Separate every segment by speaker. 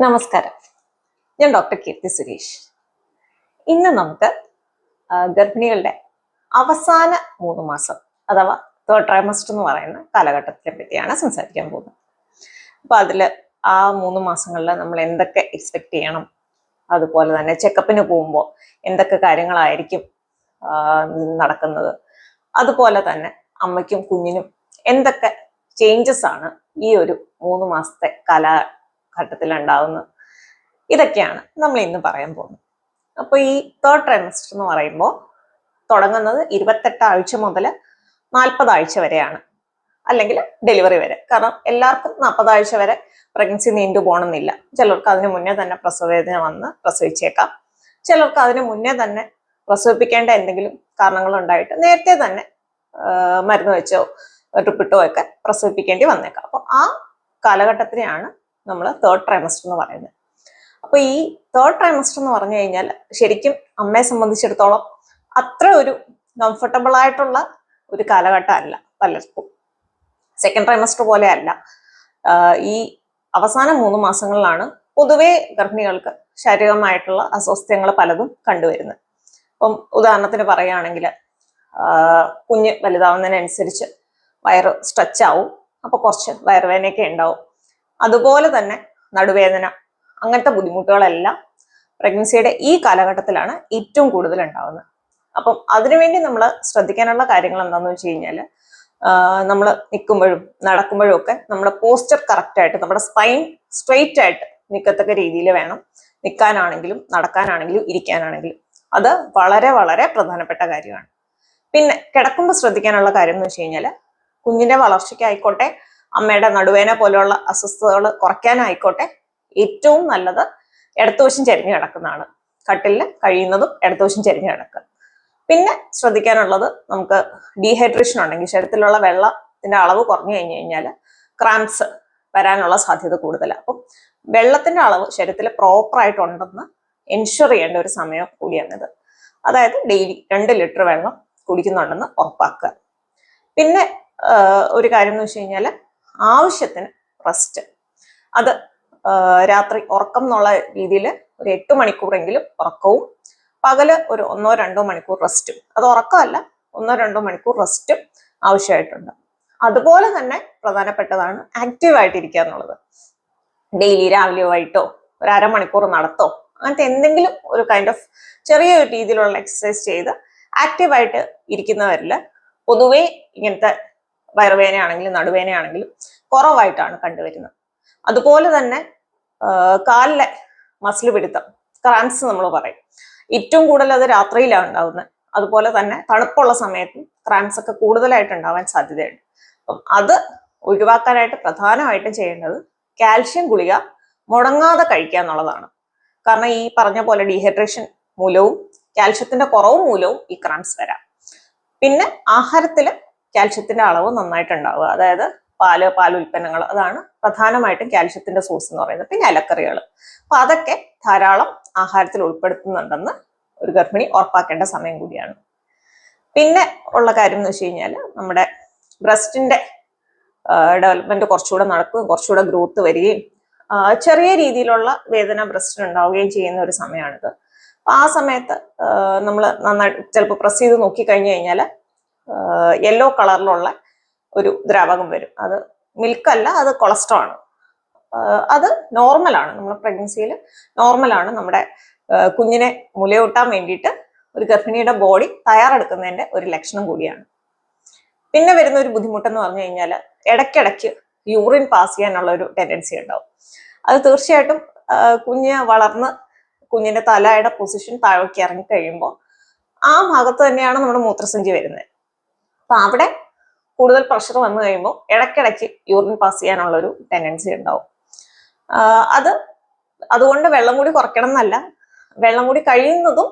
Speaker 1: നമസ്കാരം. ഞാൻ ഡോക്ടർ കീർത്തി സുരേഷ്. ഇന്ന് നമുക്ക് ഗർഭിണികളുടെ അവസാന 3 മാസം അഥവാ തേർഡ് ട്രൈമസ്റ്റർ എന്ന് പറയുന്ന കാലഘട്ടത്തിനെ പറ്റിയാണ് സംസാരിക്കാൻ പോകുന്നത്. അപ്പൊ അതില് ആ 3 മാസങ്ങളിൽ നമ്മൾ എന്തൊക്കെ എക്സ്പെക്ട് ചെയ്യണം, അതുപോലെ തന്നെ ചെക്കപ്പിന് പോകുമ്പോൾ എന്തൊക്കെ കാര്യങ്ങളായിരിക്കും നടക്കുന്നത്, അതുപോലെ തന്നെ അമ്മയ്ക്കും കുഞ്ഞിനും എന്തൊക്കെ ചേഞ്ചസ് ആണ് ഈ ഒരു 3 മാസത്തെ കാലഘട്ടത്തിൽ ഉണ്ടാവുന്നത്, ഇതൊക്കെയാണ് നമ്മൾ ഇന്ന് പറയാൻ പോകുന്നത്. അപ്പോൾ ഈ തേർഡ് ട്രൈമസ്റ്റർ എന്ന് പറയുമ്പോൾ തുടങ്ങുന്നത് 28 ആഴ്ച മുതൽ 40 ആഴ്ച വരെയാണ്, അല്ലെങ്കിൽ ഡെലിവറി വരെ. കാരണം എല്ലാവർക്കും 40 ആഴ്ച വരെ പ്രഗ്നൻസി നീണ്ടു പോകണമെന്നില്ല. ചിലർക്ക് അതിന് മുന്നേ തന്നെ പ്രസവവേദന വന്ന് പ്രസവിച്ചേക്കാം. ചിലർക്ക് അതിന് മുന്നേ തന്നെ പ്രസവിപ്പിക്കേണ്ട എന്തെങ്കിലും കാരണങ്ങൾ ഉണ്ടായിട്ട് നേരത്തെ തന്നെ മരുന്ന് വെച്ചോ ട്രിപ്പിട്ടോ ഒക്കെ പ്രസവിപ്പിക്കേണ്ടി വന്നേക്കാം. അപ്പോൾ ആ കാലഘട്ടത്തിനെയാണ് നമ്മൾ തേർഡ് ട്രൈമസ്റ്റർ എന്ന് പറയുന്നത്. അപ്പൊ ഈ തേർഡ് ട്രൈമസ്റ്റർ എന്ന് പറഞ്ഞു കഴിഞ്ഞാൽ ശരിക്കും അമ്മയെ സംബന്ധിച്ചിടത്തോളം അത്ര ഒരു കംഫർട്ടബിൾ ആയിട്ടുള്ള ഒരു കാലഘട്ടം അല്ല. പലർക്കും സെക്കൻഡ് ട്രൈമസ്റ്റർ പോലെ അല്ല. ഈ അവസാന 3 മാസങ്ങളിലാണ് പൊതുവെ ഗർഭിണികൾക്ക് ശാരീരികമായിട്ടുള്ള അസ്വസ്ഥതകൾ പലതും കണ്ടുവരുന്നത്. ഇപ്പം ഉദാഹരണത്തിന് പറയുകയാണെങ്കിൽ കുഞ്ഞ് വലുതാവുന്നതിനനുസരിച്ച് വയറ് സ്ട്രെച്ച് ആവും, അപ്പൊ കുറച്ച് വയറുവേദനയൊക്കെ ഉണ്ടാവും. അതുപോലെ തന്നെ നടുവേദന, അങ്ങനത്തെ ബുദ്ധിമുട്ടുകളെല്ലാം പ്രഗ്നൻസിയുടെ ഈ കാലഘട്ടത്തിലാണ് ഏറ്റവും കൂടുതൽ ഉണ്ടാവുന്നത്. അപ്പം അതിനുവേണ്ടി നമ്മൾ ശ്രദ്ധിക്കാനുള്ള കാര്യങ്ങൾ എന്താണെന്ന് വെച്ച് കഴിഞ്ഞാൽ, നമ്മൾ നിൽക്കുമ്പോഴും നടക്കുമ്പോഴും ഒക്കെ നമ്മുടെ പോസ്ചർ കറക്റ്റ് ആയിട്ട്, നമ്മുടെ സ്പൈൻ സ്ട്രെയിറ്റ് ആയിട്ട് നിൽക്കത്തക്ക രീതിയിൽ വേണം നിൽക്കാനാണെങ്കിലും നടക്കാനാണെങ്കിലും ഇരിക്കാനാണെങ്കിലും. അത് വളരെ വളരെ പ്രധാനപ്പെട്ട കാര്യമാണ്. പിന്നെ കിടക്കുമ്പോൾ ശ്രദ്ധിക്കാനുള്ള കാര്യം എന്ന് വെച്ച് കഴിഞ്ഞാൽ, കുഞ്ഞിന്റെ വളർച്ചയ്ക്കായിക്കോട്ടെ, അമ്മയുടെ നടുവേദന പോലെയുള്ള അസ്വസ്ഥതകൾ കുറയ്ക്കാനായിക്കോട്ടെ, ഏറ്റവും നല്ലത് ഇടത്തുവശം ചരിഞ്ഞ് കിടക്കുന്നതാണ്. കട്ടിലിൽ കഴിയുന്നതും ഇടത്തുവശം ചരിഞ്ഞ് കിടക്കുക. പിന്നെ ശ്രദ്ധിക്കാനുള്ളത്, നമുക്ക് ഡീഹൈഡ്രേഷൻ ഉണ്ടെങ്കിൽ, ശരീരത്തിലുള്ള വെള്ളത്തിന്റെ അളവ് കുറഞ്ഞു കഴിഞ്ഞു കഴിഞ്ഞാൽ ക്രാംസ് വരാനുള്ള സാധ്യത കൂടുതലാണ്. അപ്പം വെള്ളത്തിന്റെ അളവ് ശരീരത്തിൽ പ്രോപ്പറായിട്ടുണ്ടെന്ന് എൻഷുർ ചെയ്യേണ്ട ഒരു സമയം കൂടിയാണിത്. അതായത് ഡെയിലി 2 ലിറ്റർ വെള്ളം കുടിക്കുന്നുണ്ടെന്ന് ഉറപ്പാക്കുക. പിന്നെ ഒരു കാര്യം എന്ന് വെച്ച് കഴിഞ്ഞാൽ, ആവശ്യത്തിന് റെസ്റ്റ്. അത് രാത്രി ഉറക്കം എന്നുള്ള രീതിയിൽ ഒരു 8 മണിക്കൂറെങ്കിലും ഉറക്കവും പകല് ഒരു 1-2 മണിക്കൂർ റെസ്റ്റും. അത് ഉറക്കമല്ല, 1-2 മണിക്കൂർ റെസ്റ്റും ആവശ്യമായിട്ടുണ്ട്. അതുപോലെ തന്നെ പ്രധാനപ്പെട്ടതാണ് ആക്റ്റീവായിട്ടിരിക്കുക എന്നുള്ളത്. ഡെയിലി രാവിലെയോ വൈകിട്ടോ ഒരു അരമണിക്കൂർ നടത്തോ, അങ്ങനത്തെ എന്തെങ്കിലും ഒരു കൈൻഡ് ഓഫ് ചെറിയ രീതിയിലുള്ള എക്സസൈസ് ചെയ്ത് ആക്റ്റീവായിട്ട് ഇരിക്കുന്നവരിൽ പൊതുവേ ഇങ്ങനത്തെ വയറുവേദനയാണെങ്കിലും നടുവേദനയാണെങ്കിലും കുറവായിട്ടാണ് കണ്ടുവരുന്നത്. അതുപോലെ തന്നെ കാലിലെ മസിൽ പിടുത്തം, ക്രാംസ് നമ്മൾ പറയും, ഏറ്റവും കൂടുതൽ അത് രാത്രിയിലാണ് ഉണ്ടാവുന്നത്. അതുപോലെ തന്നെ തണുപ്പുള്ള സമയത്തും ക്രാംസ് ഒക്കെ കൂടുതലായിട്ട് ഉണ്ടാവാൻ സാധ്യതയുണ്ട്. അപ്പം അത് ഒഴിവാക്കാനായിട്ട് പ്രധാനമായിട്ടും ചെയ്യേണ്ടത് കാൽഷ്യം ഗുളിക മുടങ്ങാതെ കഴിക്കുക എന്നുള്ളതാണ്. കാരണം ഈ പറഞ്ഞ പോലെ ഡീഹൈഡ്രേഷൻ മൂലവും കാൽഷ്യത്തിന്റെ കുറവ് മൂലവും ഈ ക്രാംസ് വരാം. പിന്നെ ആഹാരത്തിൽ കാൽഷ്യത്തിന്റെ അളവ് നന്നായിട്ടുണ്ടാവുക, അതായത് പാലുൽപ്പന്നങ്ങൾ, അതാണ് പ്രധാനമായിട്ടും കാൽഷ്യത്തിന്റെ സോഴ്സ് എന്ന് പറയുന്നത്. പിന്നെ ഇലക്കറികൾ, അപ്പൊ അതൊക്കെ ധാരാളം ആഹാരത്തിൽ ഉൾപ്പെടുത്തുന്നുണ്ടെന്ന് ഒരു ഗർഭിണി ഉറപ്പാക്കേണ്ട സമയം കൂടിയാണ്. പിന്നെ ഉള്ള കാര്യം എന്ന് വെച്ച് കഴിഞ്ഞാൽ, നമ്മുടെ ബ്രസ്റ്റിന്റെ ഡെവലപ്മെന്റ് കുറച്ചുകൂടെ നടക്കുകയും കുറച്ചുകൂടെ ഗ്രോത്ത് വരികയും ചെറിയ രീതിയിലുള്ള വേദന ബ്രസ്റ്റിന് ഉണ്ടാവുകയും ചെയ്യുന്ന ഒരു സമയമാണിത്. അപ്പൊ ആ സമയത്ത് നമ്മൾ നന്നായിട്ട് ചിലപ്പോൾ പ്രസ് ചെയ്ത് നോക്കിക്കഴിഞ്ഞു കഴിഞ്ഞാൽ യെല്ലോ കളറിലുള്ള ഒരു ദ്രാവകം വരും. അത് മിൽക്കല്ല, അത് കൊളസ്ട്രോൾ ആണ്. അത് നോർമലാണ്, നമ്മുടെ പ്രഗ്നൻസിയിൽ നോർമലാണ്. നമ്മുടെ കുഞ്ഞിനെ മുലയൂട്ടാൻ വേണ്ടിയിട്ട് ഒരു ഗർഭിണിയുടെ ബോഡി തയ്യാറെടുക്കുന്നതിന്റെ ഒരു ലക്ഷണം കൂടിയാണ്. പിന്നെ വരുന്ന ഒരു ബുദ്ധിമുട്ടെന്ന് പറഞ്ഞു കഴിഞ്ഞാൽ, ഇടയ്ക്കിടയ്ക്ക് യൂറിൻ പാസ് ചെയ്യാനുള്ള ഒരു ടെൻഡൻസി ഉണ്ടാവും. അത് തീർച്ചയായിട്ടും കുഞ്ഞ് വളർന്ന് കുഞ്ഞിന്റെ തലയുടെ പൊസിഷൻ താഴേക്ക് ഇറങ്ങി കഴിയുമ്പോൾ ആ ഭാഗത്ത് തന്നെയാണ് നമ്മുടെ മൂത്രസഞ്ചി വരുന്നത്. അപ്പൊ അവിടെ കൂടുതൽ പ്രഷർ വന്നു കഴിയുമ്പോൾ ഇടയ്ക്കിടയ്ക്ക് യൂറിൻ പാസ് ചെയ്യാനുള്ള ഒരു ടെൻഡൻസി ഉണ്ടാവും. അതുകൊണ്ട് വെള്ളം കൂടി കുറയ്ക്കണം എന്നല്ല, വെള്ളം കൂടി കഴിയുന്നതും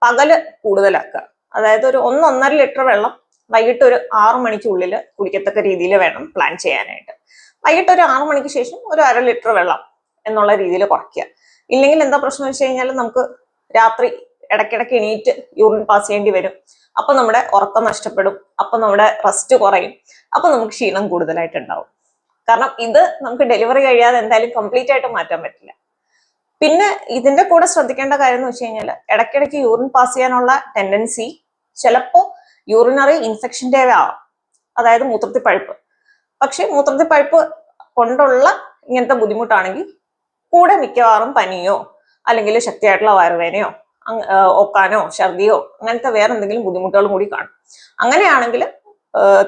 Speaker 1: പകല് കൂടുതലാക്കുക. അതായത് ഒരു 1-1.5 ലിറ്റർ വെള്ളം വൈകിട്ട് ഒരു 6 മണിക്കുള്ളിൽ കുടിക്കത്തക്ക രീതിയിൽ വേണം പ്ലാൻ ചെയ്യാനായിട്ട്. വൈകിട്ട് ഒരു 6 മണിക്ക് ശേഷം ഒരു 1/2 ലിറ്റർ വെള്ളം എന്നുള്ള രീതിയിൽ കുറയ്ക്കുക. ഇല്ലെങ്കിൽ എന്താ പ്രശ്നം വെച്ച് കഴിഞ്ഞാൽ, നമുക്ക് രാത്രി ഇടയ്ക്കിടയ്ക്ക് എണീറ്റ് യൂറിൻ പാസ് ചെയ്യേണ്ടി വരും. അപ്പൊ നമ്മുടെ ഉറക്കം നഷ്ടപ്പെടും, അപ്പൊ നമ്മുടെ റെസ്റ്റ് കുറയും, അപ്പൊ നമുക്ക് ക്ഷീണം കൂടുതലായിട്ടുണ്ടാവും. കാരണം ഇത് നമുക്ക് ഡെലിവറി കഴിയാതെ എന്തായാലും കംപ്ലീറ്റ് ആയിട്ട് മാറ്റാൻ പറ്റില്ല. പിന്നെ ഇതിന്റെ കൂടെ ശ്രദ്ധിക്കേണ്ട കാര്യം എന്ന് വെച്ച് കഴിഞ്ഞാൽ ഇടയ്ക്കിടയ്ക്ക് യൂറിൻ പാസ് ചെയ്യാനുള്ള ടെൻഡൻസി ചിലപ്പോൾ യൂറിനറി ഇൻഫെക്ഷൻ്റെ ആവാം, അതായത് മൂത്രത്തിൽ പഴുപ്പ്. പക്ഷെ മൂത്രത്തിൽ പഴുപ്പ് കൊണ്ടുള്ള ഇങ്ങനത്തെ ബുദ്ധിമുട്ടാണെങ്കിൽ കൂടെ മിക്കവാറും പനിയോ അല്ലെങ്കിൽ ശക്തിയായിട്ടുള്ള വയറുവേനയോ ഒക്കാനോ ഛർദിയോ അങ്ങനത്തെ വേറെ എന്തെങ്കിലും ബുദ്ധിമുട്ടുകളും കൂടി കാണും. അങ്ങനെയാണെങ്കിൽ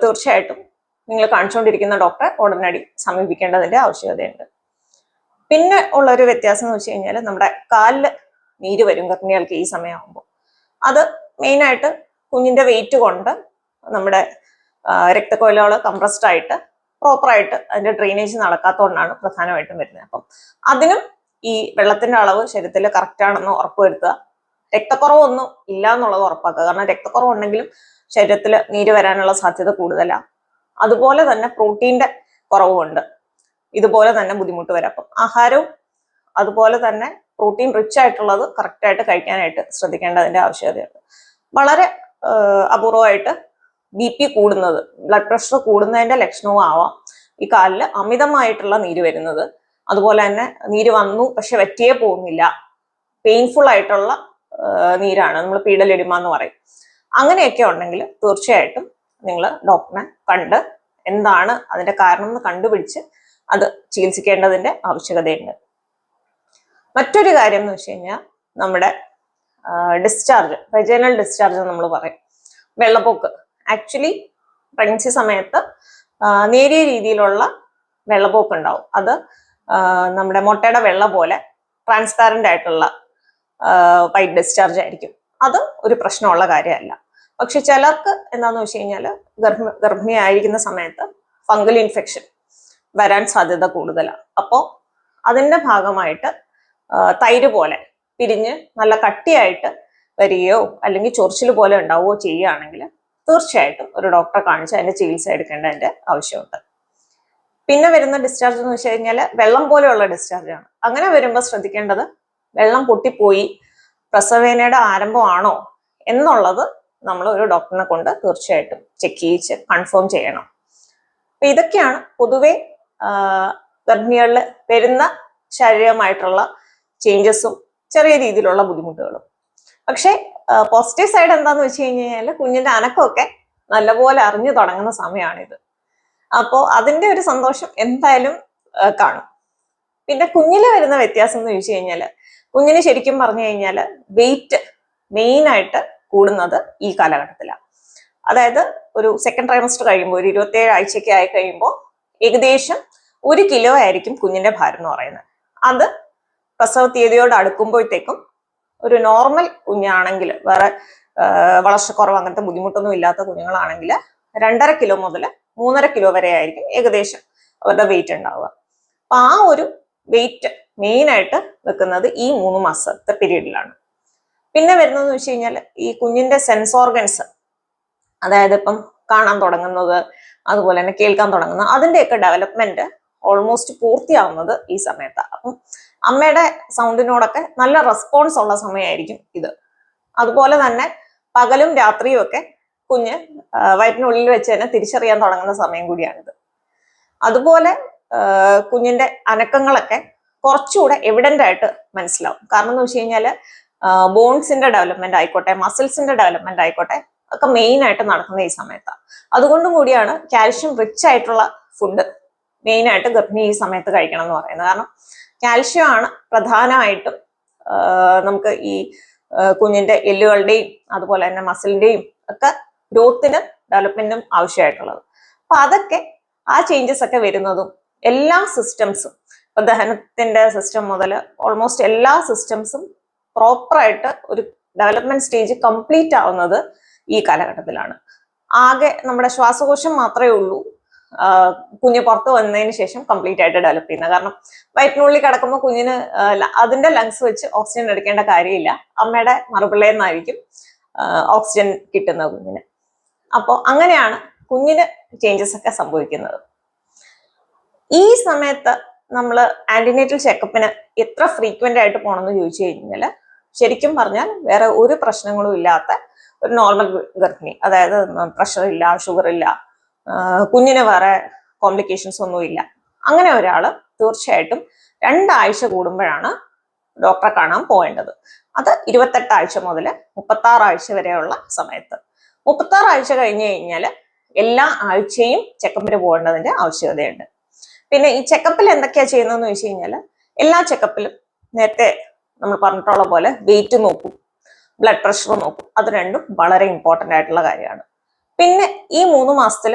Speaker 1: തീർച്ചയായിട്ടും നിങ്ങൾ കാണിച്ചുകൊണ്ടിരിക്കുന്ന ഡോക്ടറെ ഉടനടി സമീപിക്കേണ്ടതിന്റെ ആവശ്യകതയുണ്ട്. പിന്നെ ഉള്ളൊരു വ്യത്യാസം എന്ന് വെച്ച് കഴിഞ്ഞാൽ നമ്മുടെ കാലിൽ നീര് വരും ഗർഭിണികൾക്ക് ഈ സമയമാകുമ്പോൾ. അത് മെയിനായിട്ട് കുഞ്ഞിന്റെ വെയിറ്റ് കൊണ്ട് നമ്മുടെ രക്തക്കൊഴലുകൾ കംപ്രസ്ഡ് ആയിട്ട് പ്രോപ്പറായിട്ട് അതിന്റെ ഡ്രെയിനേജ് നടക്കാത്തതുകൊണ്ടാണ് പ്രധാനമായിട്ടും വരുന്നത്. അപ്പം അതിനും ഈ വെള്ളത്തിന്റെ അളവ് ശരീരത്തിൽ കറക്റ്റ് ആണെന്ന് ഉറപ്പുവരുത്തുക. രക്തക്കുറവൊന്നും ഇല്ല എന്നുള്ളത് ഉറപ്പാക്കുക. കാരണം രക്തക്കുറവുണ്ടെങ്കിലും ശരീരത്തിൽ നീര് വരാനുള്ള സാധ്യത കൂടുതലാണ്. അതുപോലെ തന്നെ പ്രോട്ടീന്റെ കുറവുണ്ട്, ഇതുപോലെ തന്നെ ബുദ്ധിമുട്ട് വരാം. അപ്പം ആഹാരവും അതുപോലെ തന്നെ പ്രോട്ടീൻ റിച്ച് ആയിട്ടുള്ളത് കറക്റ്റായിട്ട് കഴിക്കാനായിട്ട് ശ്രദ്ധിക്കേണ്ടതിന്റെ ആവശ്യകതയുണ്ട്. വളരെ അപൂർവമായിട്ട് BP കൂടുന്നത്, ബ്ലഡ് പ്രഷർ കൂടുന്നതിന്റെ ലക്ഷണവും ആവാം ഈ കാലിൽ അമിതമായിട്ടുള്ള നീര് വരുന്നത്. അതുപോലെ തന്നെ നീര് വന്നു പക്ഷെ വറ്റിയേ പോകുന്നില്ല, പെയിൻഫുൾ ആയിട്ടുള്ള നീരാണ്, നമ്മൾ പീഡലെഡിമ എന്ന് പറയും. അങ്ങനെയൊക്കെ ഉണ്ടെങ്കിൽ തീർച്ചയായിട്ടും നിങ്ങൾ ഡോക്ടറിനെ കണ്ട് എന്താണ് അതിന്റെ കാരണം എന്ന് കണ്ടുപിടിച്ച് അത് ചികിത്സിക്കേണ്ടതിന്റെ ആവശ്യകതയുണ്ട്. മറ്റൊരു കാര്യം എന്ന് വെച്ച് കഴിഞ്ഞാൽ നമ്മുടെ ഡിസ്ചാർജ്, വെജൈനൽ ഡിസ്ചാർജ് നമ്മൾ പറയും, വെള്ളപ്പൊക്ക്. ആക്ച്വലി പ്രഗ്നൻസി സമയത്ത് നേരിയ രീതിയിലുള്ള വെള്ളപ്പൊക്ക് ഉണ്ടാവും. അത് നമ്മുടെ മുട്ടയുടെ വെള്ള പോലെ ട്രാൻസ്പാരന്റ് ആയിട്ടുള്ള വൈറ്റ് ഡിസ്ചാർജ് ആയിരിക്കും. അത് ഒരു പ്രശ്നമുള്ള കാര്യമല്ല. പക്ഷെ ചിലർക്ക് എന്താന്ന് വെച്ച് കഴിഞ്ഞാൽ ഗർഭിണിയായിരിക്കുന്ന സമയത്ത് ഫംഗൽ ഇൻഫെക്ഷൻ വരാൻ സാധ്യത കൂടുതലാണ്. അപ്പോൾ അതിന്റെ ഭാഗമായിട്ട് തൈര് പോലെ പിരിഞ്ഞ് നല്ല കട്ടിയായിട്ട് വരികയോ അല്ലെങ്കിൽ ചൊറിച്ചിൽ പോലെ ഉണ്ടാവുകയോ ചെയ്യുകയാണെങ്കിൽ തീർച്ചയായിട്ടും ഒരു ഡോക്ടറെ കാണിച്ച് അതിന്റെ ചികിത്സ എടുക്കേണ്ടതിന്റെ ആവശ്യമുണ്ട്. പിന്നെ വരുന്ന ഡിസ്ചാർജ് എന്ന് വെച്ച് കഴിഞ്ഞാൽ വെള്ളം പോലെയുള്ള ഡിസ്ചാർജ് ആണ്. അങ്ങനെ വരുമ്പോൾ ശ്രദ്ധിക്കേണ്ടത് വെള്ളം പൊട്ടിപ്പോയി പ്രസവവേദനയുടെ ആരംഭമാണോ എന്നുള്ളത് നമ്മൾ ഒരു ഡോക്ടറിനെ കൊണ്ട് തീർച്ചയായിട്ടും ചെക്ക് ചെയ്യിച്ച് കൺഫേം ചെയ്യണം. അപ്പൊ ഇതൊക്കെയാണ് പൊതുവെ ഗർഭിണികളിൽ വരുന്ന ശാരീരികമായിട്ടുള്ള ചേഞ്ചസും ചെറിയ രീതിയിലുള്ള ബുദ്ധിമുട്ടുകളും. പക്ഷെ പോസിറ്റീവ് സൈഡ് എന്താന്ന് വെച്ച് കഴിഞ്ഞാൽ കുഞ്ഞിന്റെ അനക്കമൊക്കെ നല്ലപോലെ അറിഞ്ഞു തുടങ്ങുന്ന സമയമാണിത്. അപ്പോൾ അതിന്റെ ഒരു സന്തോഷം എന്തായാലും കാണും. പിന്നെ കുഞ്ഞില് വരുന്ന വ്യത്യാസം എന്ന് ചോദിച്ചു കഴിഞ്ഞാൽ കുഞ്ഞിന് ശരിക്കും പറഞ്ഞു കഴിഞ്ഞാൽ വെയിറ്റ് മെയിനായിട്ട് കൂടുന്നത് ഈ കാലഘട്ടത്തിലാണ്. അതായത് ഒരു സെക്കൻഡ് ട്രൈമസ്റ്റർ കഴിയുമ്പോൾ ഒരു 27 ആഴ്ചയ്ക്ക് ആയി കഴിയുമ്പോൾ ഏകദേശം 1 കിലോ ആയിരിക്കും കുഞ്ഞിന്റെ ഭാരം എന്ന് പറയുന്നത്. അത് പ്രസവ തീയതിയോട് അടുക്കുമ്പോഴത്തേക്കും ഒരു നോർമൽ കുഞ്ഞാണെങ്കിൽ, വേറെ വളർച്ചക്കുറവ് അങ്ങനത്തെ ബുദ്ധിമുട്ടൊന്നും ഇല്ലാത്ത കുഞ്ഞുങ്ങളാണെങ്കിൽ 2.5 കിലോ മുതൽ 3.5 കിലോ വരെ ആയിരിക്കും ഏകദേശം അവരുടെ വെയിറ്റ് ഉണ്ടാവുക. അപ്പൊ ആ ഒരു വെയിറ്റ് മെയിനായിട്ട് വെക്കുന്നത് ഈ 3 മാസത്തെ പീരീഡിലാണ്. പിന്നെ വരുന്നതെന്ന് വെച്ച് കഴിഞ്ഞാൽ ഈ കുഞ്ഞിന്റെ സെൻസ് ഓർഗൻസ്, അതായത് ഇപ്പം കാണാൻ തുടങ്ങുന്നത് അതുപോലെ തന്നെ കേൾക്കാൻ തുടങ്ങുന്നത്, അതിന്റെയൊക്കെ ഡെവലപ്മെന്റ് ഓൾമോസ്റ്റ് പൂർത്തിയാവുന്നത് ഈ സമയത്താണ്. അപ്പം അമ്മയുടെ സൗണ്ടിനോടൊക്കെ നല്ല റെസ്പോൺസ് ഉള്ള സമയമായിരിക്കും ഇത്. അതുപോലെ തന്നെ പകലും രാത്രിയും ഒക്കെ കുഞ്ഞ് വയറ്റിനുള്ളിൽ വെച്ച് തന്നെ തിരിച്ചറിയാൻ തുടങ്ങുന്ന സമയം കൂടിയാണിത്. അതുപോലെ കുഞ്ഞിന്റെ അനക്കങ്ങളൊക്കെ കുറച്ചുകൂടെ എവിഡന്റ് ആയിട്ട് മനസ്സിലാവും. കാരണം എന്ന് വെച്ച് കഴിഞ്ഞാല് ബോൺസിന്റെ ഡെവലപ്മെന്റ് ആയിക്കോട്ടെ, മസിൽസിന്റെ ഡെവലപ്മെന്റ് ആയിക്കോട്ടെ, ഒക്കെ മെയിൻ ആയിട്ട് നടക്കുന്ന ഈ സമയത്താണ്. അതുകൊണ്ടും കൂടിയാണ് കാൽഷ്യം റിച്ച് ആയിട്ടുള്ള ഫുഡ് മെയിനായിട്ട് ഗർഭിണി ഈ സമയത്ത് കഴിക്കണം എന്ന് പറയുന്നത്. കാരണം കാൽഷ്യം ആണ് പ്രധാനമായിട്ടും നമുക്ക് ഈ കുഞ്ഞിന്റെ എല്ലുകളുടെയും അതുപോലെ തന്നെ മസിലിന്റെയും ഒക്കെ ഗ്രോത്തിനും ഡെവലപ്മെന്റിനും ആവശ്യമായിട്ടുള്ളത്. അപ്പൊ അതൊക്കെ ആ ചേഞ്ചസ് ഒക്കെ വരുന്നതും എല്ലാ സിസ്റ്റംസും, ഇപ്പൊ ദഹനത്തിന്റെ സിസ്റ്റം മുതൽ ഓൾമോസ്റ്റ് എല്ലാ സിസ്റ്റംസും പ്രോപ്പറായിട്ട് ഒരു ഡെവലപ്മെന്റ് സ്റ്റേജ് കംപ്ലീറ്റ് ആവുന്നത് ഈ കാലഘട്ടത്തിലാണ്. ആകെ നമ്മുടെ ശ്വാസകോശം മാത്രമേ ഉള്ളൂ കുഞ്ഞ് പുറത്ത് വന്നതിന് ശേഷം കംപ്ലീറ്റ് ആയിട്ട് ഡെവലപ്പ് ചെയ്യുന്നത്. കാരണം വയറ്റിനുള്ളിൽ കിടക്കുമ്പോൾ കുഞ്ഞിന് അതിന്റെ ലങ്സ് വെച്ച് ഓക്സിജൻ എടുക്കേണ്ട കാര്യമില്ല, അമ്മയുടെ മറുപിള്ളയിൽ നിന്നായിരിക്കും ഓക്സിജൻ കിട്ടുന്നത് കുഞ്ഞിന്. അപ്പോൾ അങ്ങനെയാണ് കുഞ്ഞിന് ചേഞ്ചസ് ഒക്കെ സംഭവിക്കുന്നത്. ഈ സമയത്ത് നമ്മൾ ആന്റിനേറ്റൽ ചെക്കപ്പിന് എത്ര ഫ്രീക്വന്റ് ആയിട്ട് പോകണമെന്ന് ചോദിച്ചു കഴിഞ്ഞാൽ ശരിക്കും പറഞ്ഞാൽ വേറെ ഒരു പ്രശ്നങ്ങളും ഇല്ലാത്ത ഒരു നോർമൽ ഗർഭിണി, അതായത് പ്രഷർ ഇല്ല, ഷുഗർ ഇല്ല, കുഞ്ഞിന് വേറെ കോംപ്ലിക്കേഷൻസ് ഒന്നും ഇല്ല, അങ്ങനെ ഒരാൾ തീർച്ചയായിട്ടും 2 ആഴ്ച കൂടുമ്പോഴാണ് ഡോക്ടറെ കാണാൻ പോകേണ്ടത്. അത് 28 ആഴ്ച മുതൽ 36 ആഴ്ച വരെയുള്ള സമയത്ത്. 36 ആഴ്ച കഴിഞ്ഞു കഴിഞ്ഞാൽ എല്ലാ ആഴ്ചയും ചെക്കപ്പിന് പോകേണ്ടതിന്റെ ആവശ്യകതയുണ്ട്. പിന്നെ ഈ ചെക്കപ്പിൽ എന്തൊക്കെയാ ചെയ്യുന്നതെന്ന് വെച്ച് കഴിഞ്ഞാൽ എല്ലാ ചെക്കപ്പിലും നേരത്തെ നമ്മൾ പറഞ്ഞിട്ടുള്ള പോലെ വെയിറ്റ് നോക്കും, ബ്ലഡ് പ്രഷർ നോക്കും. അത് രണ്ടും വളരെ ഇമ്പോർട്ടൻ്റ് ആയിട്ടുള്ള കാര്യമാണ്. പിന്നെ ഈ 3 മാസത്തിൽ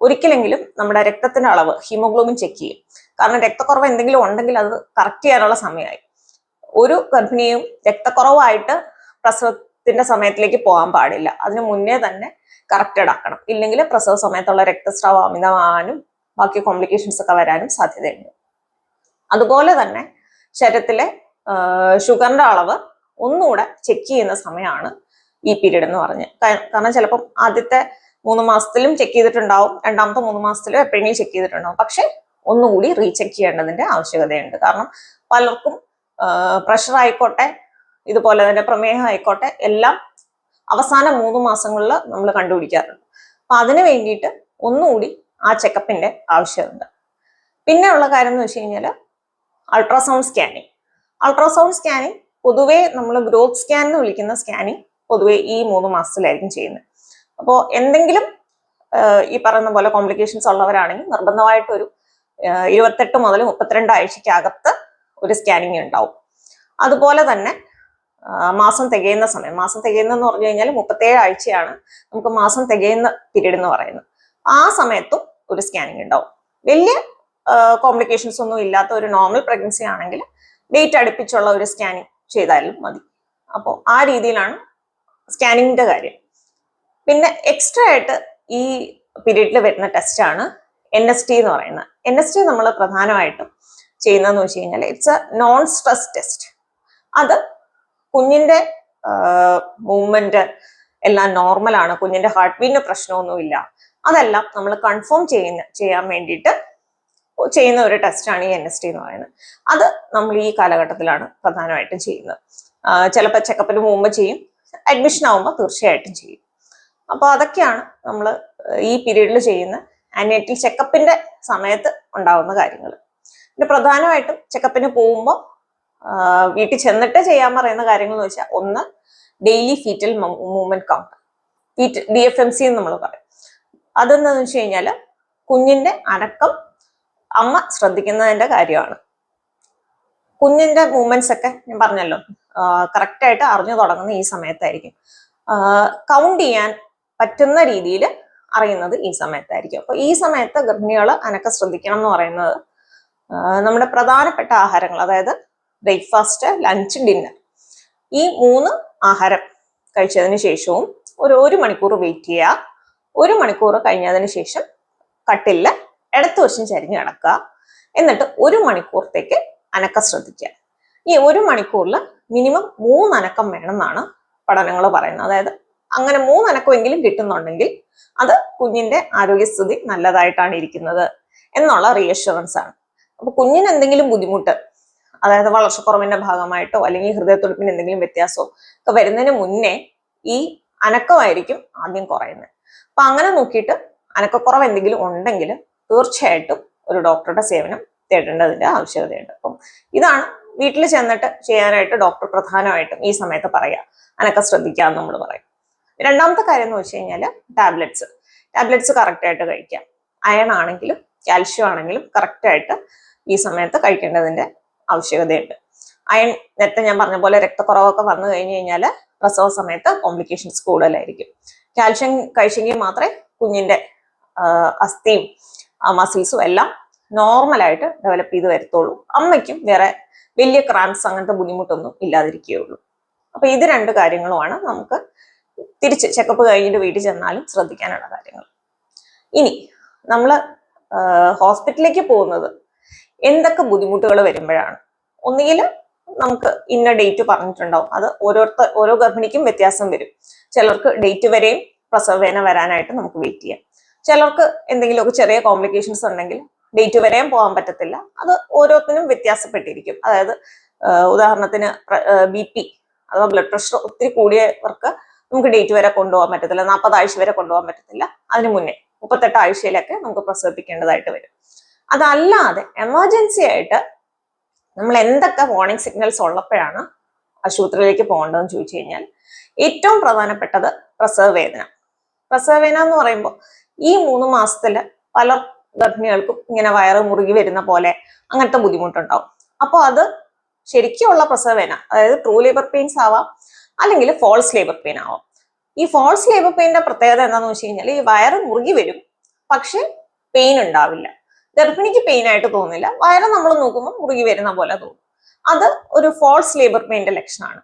Speaker 1: ഒരിക്കലെങ്കിലും നമ്മുടെ രക്തത്തിന്റെ അളവ് ഹീമോഗ്ലോബിൻ ചെക്ക് ചെയ്യും. കാരണം രക്തക്കുറവ് എന്തെങ്കിലും ഉണ്ടെങ്കിൽ അത് കറക്റ്റ് ചെയ്യാനുള്ള സമയമായി. ഒരു ഗർഭിണിയും രക്തക്കുറവായിട്ട് പ്രസവത്തിന്റെ സമയത്തിലേക്ക് പോകാൻ പാടില്ല. അതിന് മുന്നേ തന്നെ കറക്റ്റഡ് ആക്കണം. ഇല്ലെങ്കിൽ പ്രസവ സമയത്തുള്ള രക്തസ്രാവം അമിതമാകാനും ബാക്കി കോംപ്ലിക്കേഷൻസ് ഒക്കെ വരാനും സാധ്യതയുണ്ട്. അതുപോലെ തന്നെ ശരീരത്തിലെ ഷുഗറിന്റെ അളവ് ഒന്നുകൂടെ ചെക്ക് ചെയ്യുന്ന സമയമാണ് ഈ പീരീഡ് എന്ന് പറഞ്ഞ്. കാരണം ചിലപ്പം ആദ്യത്തെ 3 മാസത്തിലും ചെക്ക് ചെയ്തിട്ടുണ്ടാവും, രണ്ടാമത്തെ 3 മാസത്തിലും എപ്പോഴെങ്കിലും ചെക്ക് ചെയ്തിട്ടുണ്ടാവും. പക്ഷെ ഒന്നുകൂടി റീചെക്ക് ചെയ്യേണ്ടതിന്റെ ആവശ്യകതയുണ്ട്. കാരണം പലർക്കും പ്രഷർ ആയിക്കോട്ടെ, ഇതുപോലെ തന്നെ പ്രമേഹം ആയിക്കോട്ടെ, എല്ലാം അവസാന 3 മാസങ്ങളിൽ നമ്മൾ കണ്ടുപിടിക്കാറുണ്ട്. അപ്പൊ അതിന് വേണ്ടിയിട്ട് ഒന്നുകൂടി ആ ചെക്കപ്പിന്റെ ആവശ്യമുണ്ട്. പിന്നെ ഉള്ള കാര്യം എന്ന് വെച്ച് കഴിഞ്ഞാൽ അൾട്രാസൗണ്ട് സ്കാനിങ്. അൾട്രാസൗണ്ട് സ്കാനിങ് പൊതുവേ നമ്മൾ ഗ്രോത്ത് സ്കാൻ എന്ന് വിളിക്കുന്ന സ്കാനിങ് പൊതുവെ ഈ 3 മാസത്തിലായിരിക്കും ചെയ്യുന്നത്. അപ്പോൾ എന്തെങ്കിലും ഈ പറയുന്ന പോലെ കോംപ്ലിക്കേഷൻസ് ഉള്ളവരാണെങ്കിൽ നിർബന്ധമായിട്ടൊരു 28 മുതൽ 32 ആഴ്ചക്കകത്ത് ഒരു സ്കാനിങ് ഉണ്ടാവും. അതുപോലെ തന്നെ മാസം തികയുന്ന സമയം, മാസം തികയുന്നെന്ന് പറഞ്ഞു കഴിഞ്ഞാൽ 37 ആഴ്ചയാണ് നമുക്ക് മാസം തികയുന്ന പീരീഡ് എന്ന് പറയുന്നത്. ആ സമയത്തും ഒരു സ്കാനിങ് ഉണ്ടാവും. വലിയ കോംപ്ലിക്കേഷൻസ് ഒന്നും ഇല്ലാത്ത ഒരു നോർമൽ പ്രഗ്നൻസി ആണെങ്കിൽ ഡേറ്റ് അടുപ്പിച്ചുള്ള ഒരു സ്കാനിങ് ചെയ്താലും മതി. അപ്പോൾ ആ രീതിയിലാണ് സ്കാനിങ്ങിന്റെ കാര്യം. പിന്നെ എക്സ്ട്രാ ആയിട്ട് ഈ പീരീഡിൽ വരുന്ന ടെസ്റ്റാണ് NST എന്ന് പറയുന്നത്. NST നമ്മൾ പ്രധാനമായിട്ടും ചെയ്യുന്നതെന്ന് വെച്ച് കഴിഞ്ഞാൽ it's A non stress test. അത് കുഞ്ഞിന്റെ മൂവ്മെന്റ് എല്ലാം നോർമലാണ്, കുഞ്ഞിന്റെ ഹാർട്ട് ബീറ്റിന് പ്രശ്നമൊന്നുമില്ല, അതെല്ലാം നമ്മൾ കൺഫേം ചെയ്യാൻ വേണ്ടിയിട്ട് ചെയ്യുന്ന ഒരു ടെസ്റ്റാണ് ഈ NST എന്ന് പറയുന്നത്. അത് നമ്മൾ ഈ കാലഘട്ടത്തിലാണ് പ്രധാനമായിട്ടും ചെയ്യുന്നത്. ചിലപ്പോൾ ചെക്കപ്പിന് മുമ്പ് ചെയ്യും, അഡ്മിഷൻ ആവുമ്പോൾ തീർച്ചയായിട്ടും ചെയ്യും. അപ്പോൾ അതൊക്കെയാണ് നമ്മൾ ഈ പീരീഡിൽ ചെയ്യുന്ന ആന്റിനേറ്റൽ ചെക്കപ്പിന്റെ സമയത്ത് ഉണ്ടാവുന്ന കാര്യങ്ങൾ. പിന്നെ പ്രധാനമായിട്ടും ചെക്കപ്പിന് പോകുമ്പോൾ വീട്ടിൽ ചെന്നിട്ട് ചെയ്യാൻ പറയുന്ന കാര്യങ്ങൾ എന്ന് വെച്ചാൽ, ഒന്ന് daily foetal movement count, DFMC എന്ന് നമ്മൾ പറയും. അതെന്താന്ന് വെച്ച് കഴിഞ്ഞാൽ കുഞ്ഞിന്റെ അനക്കം അമ്മ ശ്രദ്ധിക്കുന്നതിന്റെ കാര്യമാണ്. കുഞ്ഞിന്റെ മൂവ്മെന്റ്സ് ഒക്കെ ഞാൻ പറഞ്ഞല്ലോ കറക്റ്റായിട്ട് അറിഞ്ഞു തുടങ്ങുന്ന ഈ സമയത്തായിരിക്കും. കൗണ്ട് ചെയ്യാൻ പറ്റുന്ന രീതിയിൽ അറിയുന്നത് ഈ സമയത്തായിരിക്കും. അപ്പൊ ഈ സമയത്ത് ഗർഭിണികൾ അനക്കം ശ്രദ്ധിക്കണം എന്ന് പറയുന്നത് നമ്മുടെ പ്രധാനപ്പെട്ട ആഹാരങ്ങൾ, അതായത് ബ്രേക്ക്ഫാസ്റ്റ്, ലഞ്ച്, ഡിന്നർ, ഈ 3 ആഹാരം കഴിച്ചതിന് ശേഷവും ഒരു മണിക്കൂർ വെയിറ്റ് ചെയ്യുക. 1 മണിക്കൂർ കഴിഞ്ഞതിന് ശേഷം കട്ടിലില് ഇടത്തുവശം ചരിഞ്ഞ് കിടക്കുക. എന്നിട്ട് 1 മണിക്കൂറത്തേക്ക് അനക്കം ശ്രദ്ധിക്കുക. ഈ 1 മണിക്കൂറിൽ മിനിമം 3 അനക്കം വേണമെന്നാണ് പഠനങ്ങൾ പറയുന്നത്. അതായത് അങ്ങനെ 3 അനക്കമെങ്കിലും കിട്ടുന്നുണ്ടെങ്കിൽ അത് കുഞ്ഞിന്റെ ആരോഗ്യസ്ഥിതി നല്ലതായിട്ടാണ് ഇരിക്കുന്നത് എന്നുള്ള റീഅഷ്വറൻസ് ആണ്. അപ്പൊ കുഞ്ഞിന് എന്തെങ്കിലും ബുദ്ധിമുട്ട്, അതായത് വളർച്ചക്കുറവിന്റെ ഭാഗമായിട്ടോ അല്ലെങ്കിൽ ഹൃദയത്തുടിപ്പിന് എന്തെങ്കിലും വ്യത്യാസമോ ഒക്കെ വരുന്നതിന് മുന്നേ ഈ അനക്കമായിരിക്കും ആദ്യം കുറയുന്നത്. അപ്പൊ അങ്ങനെ നോക്കിയിട്ട് അനക്കക്കുറവ് എന്തെങ്കിലും ഉണ്ടെങ്കിൽ തീർച്ചയായിട്ടും ഒരു ഡോക്ടറുടെ സേവനം തേടേണ്ടതിന്റെ ആവശ്യകതയുണ്ട്. അപ്പം ഇതാണ് വീട്ടിൽ ചെന്നിട്ട് ചെയ്യാനായിട്ട് ഡോക്ടർ പ്രധാനമായിട്ടും ഈ സമയത്ത് പറയുക, അനക്കം ശ്രദ്ധിക്കാന്ന് നമ്മൾ പറയും. രണ്ടാമത്തെ കാര്യം എന്ന് വെച്ച് കഴിഞ്ഞാൽ ടാബ്ലറ്റ്സ് കറക്റ്റായിട്ട് കഴിക്കാം. അയൺ ആണെങ്കിലും കാൽഷ്യം ആണെങ്കിലും കറക്റ്റായിട്ട് ഈ സമയത്ത് കഴിക്കേണ്ടതിന്റെ ആവശ്യകതയുണ്ട്. അയൺ നേരത്തെ ഞാൻ പറഞ്ഞ പോലെ രക്തക്കുറവൊക്കെ വന്നു കഴിഞ്ഞു കഴിഞ്ഞാൽ പ്രസവ സമയത്ത് കോംപ്ലിക്കേഷൻസ് കൂടുതലായിരിക്കും. കാൽഷ്യം കഴിച്ചെങ്കിൽ മാത്രമേ കുഞ്ഞിന്റെ അസ്ഥിയും മസിൽസും എല്ലാം നോർമലായിട്ട് ഡെവലപ്പ് ചെയ്ത് വരത്തുള്ളൂ. അമ്മയ്ക്കും വേറെ വലിയ ക്രാംസ് അങ്ങനത്തെ ബുദ്ധിമുട്ടൊന്നും ഇല്ലാതിരിക്കുകയുള്ളൂ. അപ്പൊ ഇത് 2 കാര്യങ്ങളുമാണ് നമുക്ക് തിരിച്ച് ചെക്കപ്പ് കഴിഞ്ഞിട്ട് വീട്ടിൽ ചെന്നാലും ശ്രദ്ധിക്കാനുള്ള കാര്യങ്ങൾ. ഇനി നമ്മൾ ഹോസ്പിറ്റലിലേക്ക് പോകുന്നത് എന്തൊക്കെ ബുദ്ധിമുട്ടുകൾ വരുമ്പോഴാണ്? ഒന്നുകിൽ നമുക്ക് ഇന്ന ഡേറ്റ് പറഞ്ഞിട്ടുണ്ടാവും, അത് ഓരോ ഗർഭിണിക്കും വ്യത്യാസം വരും. ചിലർക്ക് ഡേറ്റ് വരെയും പ്രസവവേദന വരാനായിട്ട് നമുക്ക് വെയിറ്റ് ചെയ്യാം. ചിലർക്ക് എന്തെങ്കിലുമൊക്കെ ചെറിയ കോംപ്ലിക്കേഷൻസ് ഉണ്ടെങ്കിൽ ഡേറ്റ് വരെയും പോകാൻ പറ്റത്തില്ല. അത് ഓരോരുത്തരും വ്യത്യാസപ്പെട്ടിരിക്കും. അതായത് ഉദാഹരണത്തിന് BP അഥവാ ബ്ലഡ് പ്രഷർ ഒത്തിരി കൂടിയവർക്ക് നമുക്ക് ഡേറ്റ് വരെ കൊണ്ടുപോകാൻ പറ്റത്തില്ല, 40 ആഴ്ച വരെ കൊണ്ടുപോകാൻ പറ്റത്തില്ല. അതിന് മുന്നേ 38 ആഴ്ചയിലൊക്കെ നമുക്ക് പ്രസവിപ്പിക്കേണ്ടതായിട്ട് വരും. അതല്ലാതെ എമർജൻസി ആയിട്ട് നമ്മൾ എന്തൊക്കെ വാർണിംഗ് സിഗ്നൽസ് ഉള്ളപ്പോഴാണ് ആശുപത്രിയിലേക്ക് പോകേണ്ടതെന്ന് ചോദിച്ചു കഴിഞ്ഞാൽ ഏറ്റവും പ്രധാനപ്പെട്ടത് പ്രസവ വേദന. പ്രസവ വേദന എന്ന് പറയുമ്പോൾ ഈ 3 മാസത്തില് പല ഗർഭിണികൾക്കും ഇങ്ങനെ വയറ് മുറുകി വരുന്ന പോലെ അങ്ങനത്തെ ബുദ്ധിമുട്ടുണ്ടാവും. അപ്പോൾ അത് ശരിക്കുള്ള പ്രസവ വേദന, അതായത് ട്രൂ ലേബർ പെയിൻസ് ആവാം, അല്ലെങ്കിൽ ഫോൾസ് ലേബർ പെയിൻ ആവാം. ഈ ഫോൾസ് ലേബർ പെയിന്റെ പ്രത്യേകത എന്താണെന്ന് വെച്ച് കഴിഞ്ഞാൽ ഈ വയറ് മുറുകി വരും, പക്ഷെ പെയിൻ ഉണ്ടാവില്ല. ഗർഭിണിക്ക് പെയിൻ ആയിട്ട് തോന്നില്ല, വയറ് നമ്മൾ നോക്കുമ്പോൾ മുറുകി വരുന്ന പോലെ തോന്നും. അത് ഒരു ഫോൾസ് ലേബർ പെയിന്റെ ലക്ഷണമാണ്.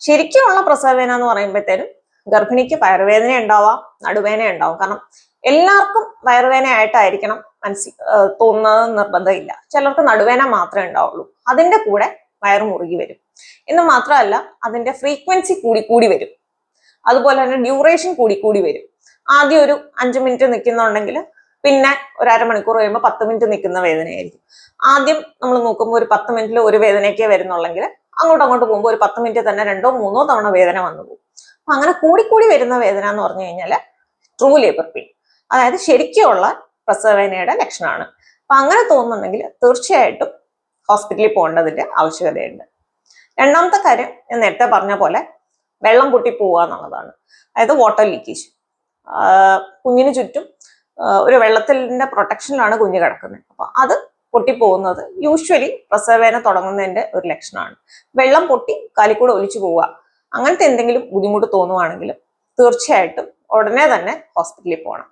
Speaker 1: ശരിക്കുമുള്ള പ്രസവ വേദന എന്ന് പറയുമ്പോഴത്തേനും ഗർഭിണിക്ക് വയറുവേദന ഉണ്ടാവാം, നടുവേദന ഉണ്ടാവും. കാരണം എല്ലാവർക്കും വയറുവേദന ആയിട്ടായിരിക്കണം തോന്നുന്നത് നിർബന്ധമില്ല. ചിലർക്ക് നടുവേദന മാത്രമേ ഉണ്ടാവുള്ളൂ, അതിന്റെ കൂടെ വയറ് മുറുകി വരും. എന്ന് മാത്രമല്ല അതിന്റെ ഫ്രീക്വൻസി കൂടി വരും, അതുപോലെ തന്നെ ഡ്യൂറേഷൻ കൂടി വരും. ആദ്യം ഒരു 5 മിനിറ്റ് നിൽക്കുന്നുണ്ടെങ്കിൽ പിന്നെ ഒരു അരമണിക്കൂർ കഴിയുമ്പോൾ 10 മിനിറ്റ് നിൽക്കുന്ന വേദനയായിരിക്കും. ആദ്യം നമ്മൾ നോക്കുമ്പോൾ ഒരു 10 മിനിറ്റിൽ ഒരു വേദനയ്ക്കേ വരുന്നുള്ളെങ്കിൽ അങ്ങോട്ട് പോകുമ്പോൾ ഒരു 10 മിനിറ്റ് തന്നെ 2 or 3 തവണ വേദന വന്നു പോകും. അപ്പൊ അങ്ങനെ കൂടി വരുന്ന വേദന എന്ന് പറഞ്ഞു കഴിഞ്ഞാൽ ട്രൂ ലേബർ പെയിൻ, അതായത് ശരിക്കുള്ള പ്രസവവേദനയുടെ ലക്ഷണമാണ്. അപ്പൊ അങ്ങനെ തോന്നുന്നുണ്ടെങ്കിൽ തീർച്ചയായിട്ടും ഹോസ്പിറ്റലിൽ പോകേണ്ടതിന്റെ ആവശ്യകതയുണ്ട്. രണ്ടാമത്തെ കാര്യം ഞാൻ നേരത്തെ പറഞ്ഞ പോലെ വെള്ളം പൊട്ടി പോവുക എന്നുള്ളതാണ്. അതായത് വാട്ടർ ലീക്കേജ്. കുഞ്ഞിന് ചുറ്റും ഒരു വെള്ളത്തിന്റെ പ്രൊട്ടക്ഷനിലാണ് കുഞ്ഞ് കിടക്കുന്നത്. അപ്പൊ അത് പൊട്ടിപ്പോകുന്നത് യൂഷ്വലി പ്രസവവേദന തുടങ്ങുന്നതിന്റെ ഒരു ലക്ഷണമാണ്. വെള്ളം പൊട്ടി കാലിക്കൂടെ ഒലിച്ചു പോവുക, അങ്ങനത്തെ എന്തെങ്കിലും ബുദ്ധിമുട്ട് തോന്നുവാണെങ്കിലും തീർച്ചയായിട്ടും ഉടനെ തന്നെ ഹോസ്പിറ്റലിൽ പോകണം.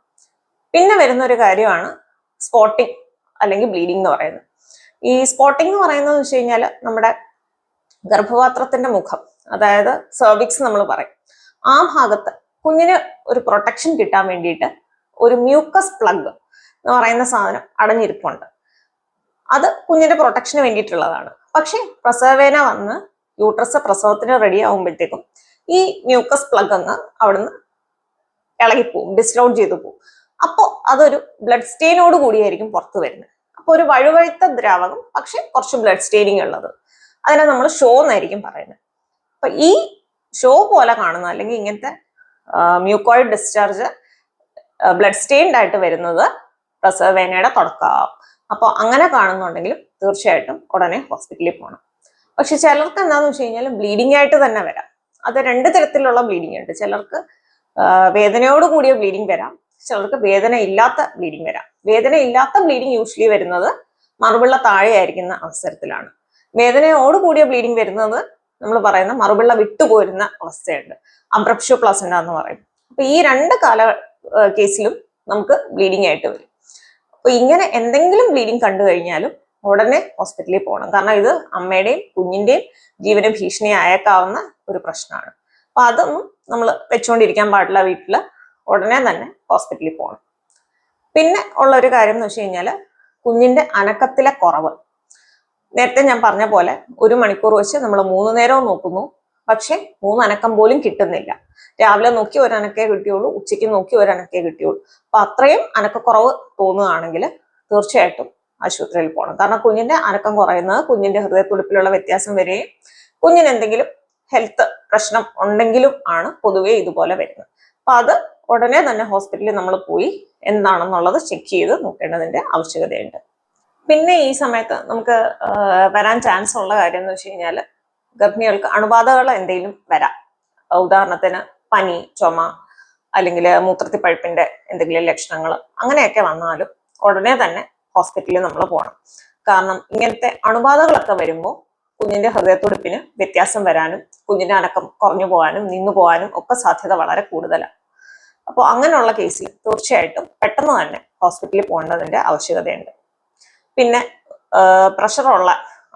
Speaker 1: പിന്നെ വരുന്ന ഒരു കാര്യമാണ് സ്പോട്ടിങ് അല്ലെങ്കിൽ ബ്ലീഡിങ് എന്ന് പറയുന്നത്. ഈ സ്പോട്ടിങ് എന്ന് പറയുന്നത് വെച്ച് കഴിഞ്ഞാൽ നമ്മുടെ ഗർഭപാത്രത്തിന്റെ മുഖം, അതായത് സെർവിക്സ് നമ്മൾ പറയും, ആ ഭാഗത്ത് കുഞ്ഞിന് ഒരു പ്രൊട്ടക്ഷൻ കിട്ടാൻ വേണ്ടിയിട്ട് ഒരു മ്യൂക്കസ് പ്ലഗ് എന്ന് പറയുന്ന സാധനം അടഞ്ഞിരിപ്പുണ്ട്. അത് കുഞ്ഞിന്റെ പ്രൊട്ടക്ഷന് വേണ്ടിയിട്ടുള്ളതാണ്. പക്ഷെ പ്രസവവേദന വന്ന് യൂട്രസ് പ്രസവത്തിന് റെഡി ആകുമ്പോഴത്തേക്കും ഈ മ്യൂക്കസ് പ്ലഗ് അങ്ങ് അവിടുന്ന് ഇളകിപ്പോവും, ഡിസ്ലോഡ് ചെയ്തു പോകും. അപ്പോൾ അതൊരു ബ്ലഡ് സ്റ്റെയിനോട് കൂടിയായിരിക്കും പുറത്തു വരുന്നത്. അപ്പോൾ ഒരു വഴുവഴുത്ത ദ്രാവകം, പക്ഷെ കുറച്ച് ബ്ലഡ് സ്റ്റെയിനിങ് ഉള്ളത്, അതിനെ നമ്മൾ ഷോ എന്നായിരിക്കും പറയുന്നത്. അപ്പൊ ഈ ഷോ പോലെ കാണുന്ന അല്ലെങ്കിൽ ഇങ്ങനത്തെ മ്യൂക്കോയിഡ് ഡിസ്ചാർജ് ബ്ലഡ് സ്റ്റെയിൻഡ് ആയിട്ട് വരുന്നത് പ്രസവവേദനയുടെ തുടക്കമാവും. അപ്പോൾ അങ്ങനെ കാണുന്നുണ്ടെങ്കിലും തീർച്ചയായിട്ടും ഉടനെ ഹോസ്പിറ്റലിൽ പോകണം. പക്ഷെ ചിലർക്ക് എന്താണെന്ന് വെച്ച് കഴിഞ്ഞാൽ ബ്ലീഡിംഗ് ആയിട്ട് തന്നെ വരാം. അത് 2 തരത്തിലുള്ള ബ്ലീഡിംഗ് ഉണ്ട്. ചിലർക്ക് വേദനയോട് കൂടിയ ബ്ലീഡിംഗ് വരാം, ചിലർക്ക് വേദന ഇല്ലാത്ത ബ്ലീഡിംഗ് വരാം. വേദന ഇല്ലാത്ത ബ്ലീഡിംഗ് യൂഷ്വലി വരുന്നത് മറുപിള്ള താഴെ ആയിരിക്കുന്ന അവസരത്തിലാണ്. വേദനയോട് കൂടിയ ബ്ലീഡിംഗ് വരുന്നത് നമ്മൾ പറയുന്ന മറുപിള്ള വിട്ടുപോരുന്ന അവസ്ഥയുണ്ട്, അബ്രപ്ഷ്യോ പ്ലാസന്റ എന്ന് പറയും. അപ്പൊ ഈ 2 കേസിലും നമുക്ക് ബ്ലീഡിംഗ് ആയിട്ട് വരും. അപ്പൊ ഇങ്ങനെ എന്തെങ്കിലും ബ്ലീഡിംഗ് കണ്ടു കഴിഞ്ഞാലും ഉടനെ ഹോസ്പിറ്റലിൽ പോകണം. കാരണം ഇത് അമ്മയുടെയും കുഞ്ഞിന്റെയും ജീവന ഭീഷണി ആയേക്കാവുന്ന ഒരു പ്രശ്നമാണ്. അപ്പൊ അതൊന്നും നമ്മൾ വെച്ചുകൊണ്ടിരിക്കാൻ പാടില്ല. വീട്ടില് ഉടനെ തന്നെ ഹോസ്പിറ്റലിൽ പോകണം. പിന്നെ ഉള്ള ഒരു കാര്യം എന്ന് വെച്ച് കഴിഞ്ഞാൽ കുഞ്ഞിന്റെ അനക്കത്തിലെ കുറവ്. നേരത്തെ ഞാൻ പറഞ്ഞ പോലെ 1 മണിക്കൂർ വെച്ച് നമ്മൾ 3 നേരവും നോക്കുന്നു, പക്ഷെ 3 അനക്കം പോലും കിട്ടുന്നില്ല. രാവിലെ നോക്കി 1 അനക്കേ കിട്ടിയുള്ളൂ, ഉച്ചയ്ക്ക് നോക്കി 1 അനക്കേ കിട്ടിയുള്ളൂ. അപ്പൊ അത്രയും അനക്കക്കുറവ് തോന്നുകയാണെങ്കിൽ തീർച്ചയായിട്ടും ആശുപത്രിയിൽ പോകണം. കാരണം കുഞ്ഞിന്റെ അനക്കം കുറയുന്നത് കുഞ്ഞിന്റെ ഹൃദയത്തുടിപ്പിലുള്ള വ്യത്യാസം വരെയും കുഞ്ഞിന് എന്തെങ്കിലും ഹെൽത്ത് പ്രശ്നം ഉണ്ടെങ്കിലും ആണ് പൊതുവെ ഇതുപോലെ വരുന്നത്. അപ്പൊ അത് ഉടനെ തന്നെ ഹോസ്പിറ്റലിൽ നമ്മൾ പോയി എന്താണെന്നുള്ളത് ചെക്ക് ചെയ്ത് നോക്കേണ്ടതിന്റെ ആവശ്യകതയുണ്ട്. പിന്നെ ഈ സമയത്ത് നമുക്ക് വരാൻ ചാൻസ് ഉള്ള കാര്യം എന്ന് വെച്ച് കഴിഞ്ഞാൽ ഗർഭിണികൾക്ക് അണുബാധകൾ എന്തെങ്കിലും വരാം. ഉദാഹരണത്തിന് പനി, ചുമ, അല്ലെങ്കിൽ മൂത്രത്തിൽ പഴുപ്പിന്റെ എന്തെങ്കിലും ലക്ഷണങ്ങൾ അങ്ങനെയൊക്കെ വന്നാലും ഉടനെ തന്നെ ഹോസ്പിറ്റലിൽ നമ്മൾ പോകണം. കാരണം ഇങ്ങനത്തെ അണുബാധകളൊക്കെ വരുമ്പോൾ കുഞ്ഞിന്റെ ഹൃദയത്തുടിപ്പിന് വ്യത്യാസം വരാനും കുഞ്ഞിന്റെ അനക്കം കുറഞ്ഞു പോകാനും നിന്നു പോകാനും ഒക്കെ സാധ്യത വളരെ കൂടുതലാണ്. അപ്പോൾ അങ്ങനെയുള്ള കേസിൽ തീർച്ചയായിട്ടും പെട്ടെന്ന് തന്നെ ഹോസ്പിറ്റലിൽ പോകേണ്ടതിന്റെ ആവശ്യകതയുണ്ട്. പിന്നെ പ്രഷറുള്ള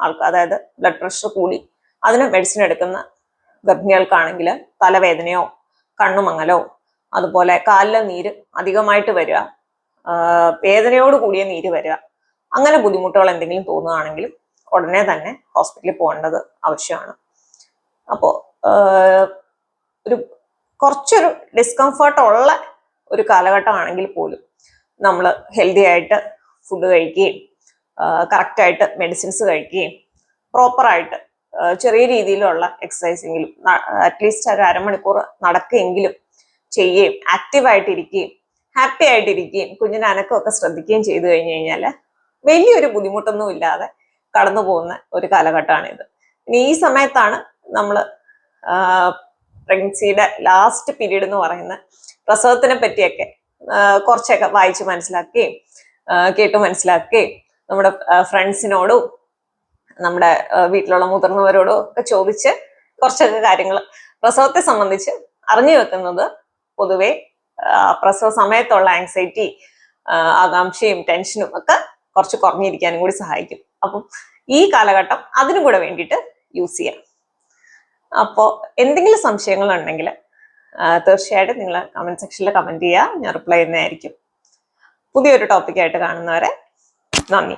Speaker 1: ആൾക്ക്, അതായത് ബ്ലഡ് പ്രഷർ കൂടി അതിന് മെഡിസിൻ എടുക്കുന്ന ഗർഭിണികൾക്കാണെങ്കിൽ തലവേദനയോ കണ്ണുമങ്ങലോ അതുപോലെ കാലിലെ നീര് അധികമായിട്ട് വരിക, വേദനയോട് കൂടിയ നീര് വരിക, അങ്ങനെ ബുദ്ധിമുട്ടുകൾ എന്തെങ്കിലും തോന്നുകയാണെങ്കിലും ഉടനെ തന്നെ ഹോസ്പിറ്റലിൽ പോകേണ്ടത് ആവശ്യമാണ്. അപ്പോൾ കുറച്ചൊരു ഡിസ്കംഫർട്ട് ഉള്ള ഒരു കാലഘട്ടമാണെങ്കിൽ പോലും നമ്മൾ ഹെൽത്തി ആയിട്ട് ഫുഡ് കഴിക്കുകയും കറക്റ്റായിട്ട് മെഡിസിൻസ് കഴിക്കുകയും പ്രോപ്പറായിട്ട് ചെറിയ രീതിയിലുള്ള എക്സസൈസെങ്കിലും അറ്റ്ലീസ്റ്റ് ഒരു 1/2 മണിക്കൂർ നടക്കുകയെങ്കിലും ചെയ്യുകയും ആക്റ്റീവായിട്ടിരിക്കുകയും ഹാപ്പി ആയിട്ടിരിക്കുകയും കുഞ്ഞിന്റെ അനക്കമൊക്കെ ശ്രദ്ധിക്കുകയും ചെയ്തു കഴിഞ്ഞു കഴിഞ്ഞാൽ വലിയൊരു ബുദ്ധിമുട്ടൊന്നും ഇല്ലാതെ കടന്നു പോകുന്ന ഒരു കാലഘട്ടമാണിത്. ഇനി ഈ സമയത്താണ് നമ്മൾ പ്രഗ്നൻസിയുടെ ലാസ്റ്റ് പീരീഡ് എന്ന് പറയുന്ന പ്രസവത്തിനെ പറ്റിയൊക്കെ കുറച്ചൊക്കെ വായിച്ച് മനസ്സിലാക്കുകയും കേട്ട് മനസ്സിലാക്കുകയും നമ്മുടെ ഫ്രണ്ട്സിനോടും നമ്മുടെ വീട്ടിലുള്ള മുതിർന്നവരോടും ഒക്കെ ചോദിച്ച് കുറച്ചൊക്കെ കാര്യങ്ങൾ പ്രസവത്തെ സംബന്ധിച്ച് അറിഞ്ഞു വെക്കുന്നത് പൊതുവെ പ്രസവ സമയത്തുള്ള ആങ്സൈറ്റി, ആകാംക്ഷയും ടെൻഷനും ഒക്കെ കുറച്ച് കുറഞ്ഞിരിക്കാനും കൂടി സഹായിക്കും. അപ്പം ഈ കാലഘട്ടം അതിനും കൂടെ വേണ്ടിയിട്ട് യൂസ് ചെയ്യാം. അപ്പോൾ എന്തെങ്കിലും സംശയങ്ങൾ ഉണ്ടെങ്കിൽ തീർച്ചയായിട്ടും നിങ്ങൾ കമന്റ് സെക്ഷനിൽ കമന്റ് ചെയ്യുക, ഞാൻ റിപ്ലൈ ചെയ്യുന്നതായിരിക്കും. പുതിയൊരു ടോപ്പിക്കായിട്ട് കാണുന്നവരെ നന്ദി.